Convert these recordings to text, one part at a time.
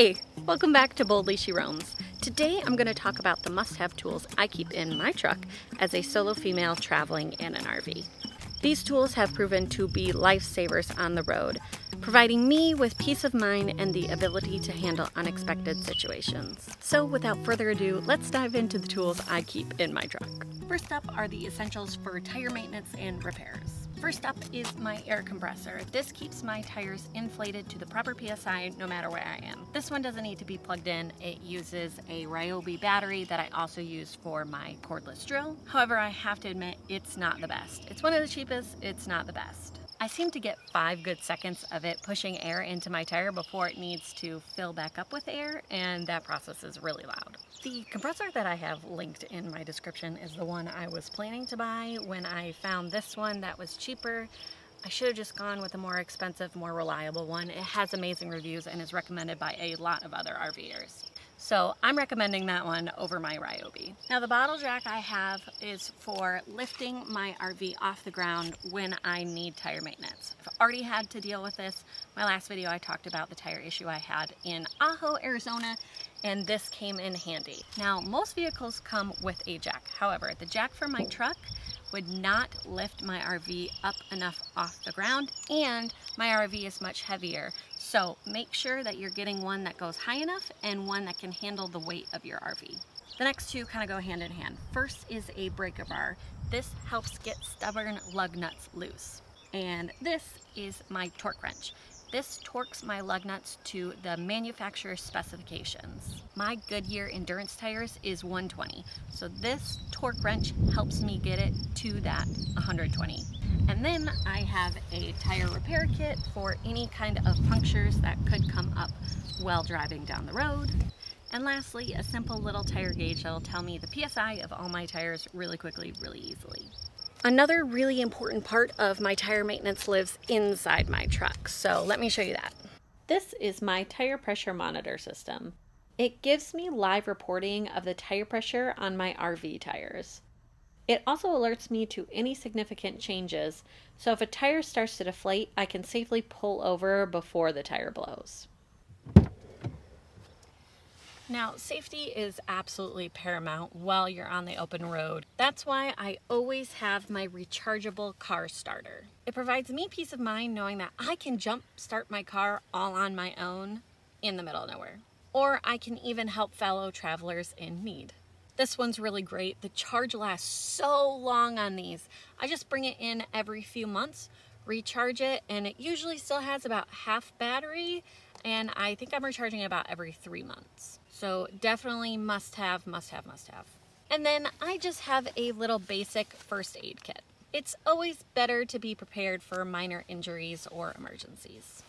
Hey, welcome back to Boldly She Roams. Today I'm going to talk about the must-have tools I keep in my truck as a solo female traveling in an RV. These tools have proven to be lifesavers on the road, providing me with peace of mind and the ability to handle unexpected situations. So without further ado, let's dive into the tools I keep in my truck. First up are the essentials for tire maintenance and repairs. First up is my air compressor. This keeps my tires inflated to the proper PSI no matter where I am. This one doesn't need to be plugged in. It uses a Ryobi battery that I also use for my cordless drill. However, I have to admit it's not the best. It's one of the cheapest, it's not the best. I seem to get 5 good seconds of it pushing air into my tire before it needs to fill back up with air, and that process is really loud. The compressor that I have linked in my description is the one I was planning to buy. When I found this one that was cheaper, I should have just gone with a more expensive, more reliable one. It has amazing reviews and is recommended by a lot of other RVers. So I'm recommending that one over my Ryobi. Now the bottle jack I have is for lifting my RV off the ground when I need tire maintenance. I've already had to deal with this. My last video I talked about the tire issue I had in Ajo, Arizona, and this came in handy. Now most vehicles come with a jack. However, the jack for my truck would not lift my RV up enough off the ground, and my RV is much heavier. So make sure that you're getting one that goes high enough and one that can handle the weight of your RV. The next two kind of go hand in hand. First is a breaker bar. This helps get stubborn lug nuts loose. And this is my torque wrench. This torques my lug nuts to the manufacturer's specifications. My Goodyear Endurance tires is 120, so this torque wrench helps me get it to that 120. And then I have a tire repair kit for any kind of punctures that could come up while driving down the road. And lastly, a simple little tire gauge that'll tell me the PSI of all my tires really quickly, really easily. Another really important part of my tire maintenance lives inside my truck, so let me show you that. This is my tire pressure monitor system. It gives me live reporting of the tire pressure on my RV tires. It also alerts me to any significant changes, so if a tire starts to deflate, I can safely pull over before the tire blows. Now, safety is absolutely paramount while you're on the open road. That's why I always have my rechargeable car starter. It provides me peace of mind knowing that I can jump start my car all on my own in the middle of nowhere. Or I can even help fellow travelers in need. This one's really great. The charge lasts so long on these. I just bring it in every few months, recharge it, and it usually still has about half battery, and I think I'm recharging it about every 3 months. So definitely must have, must have, must have. And then I just have a little basic first aid kit. It's always better to be prepared for minor injuries or emergencies.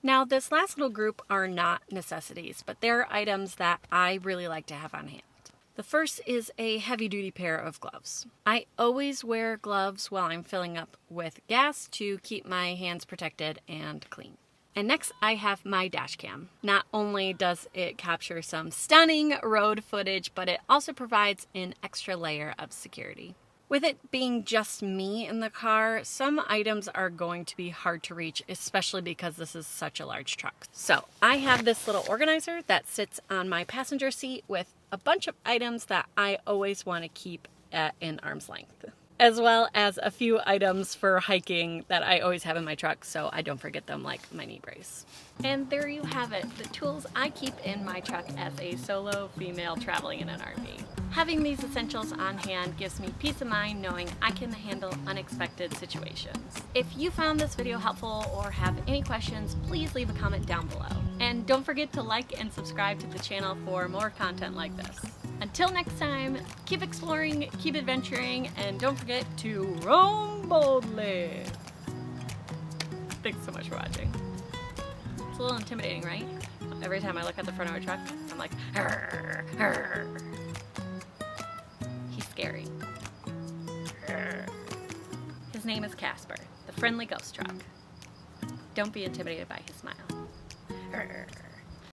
Now this last little group are not necessities, but they're items that I really like to have on hand. The first is a heavy-duty pair of gloves. I always wear gloves while I'm filling up with gas to keep my hands protected and clean. And next I have my Dashcam. Not only does it capture some stunning road footage, but it also provides an extra layer of security. With it being just me in the car, some items are going to be hard to reach, especially because this is such a large truck. So I have this little organizer that sits on my passenger seat with a bunch of items that I always want to keep at an arm's length, as well as a few items for hiking that I always have in my truck so I don't forget them, like my knee brace. And there you have it, the tools I keep in my truck as a solo female traveling in an RV. Having these essentials on hand gives me peace of mind knowing I can handle unexpected situations. If you found this video helpful or have any questions, please leave a comment down below. And don't forget to like and subscribe to the channel for more content like this. Until next time, keep exploring, keep adventuring, and don't forget to roam boldly. Thanks so much for watching. It's a little intimidating, right? Every time I look at the front of a truck, I'm like, "Arr, arr." He's scary. Arr. His name is Casper, the friendly ghost truck. Don't be intimidated by his smile. Arr.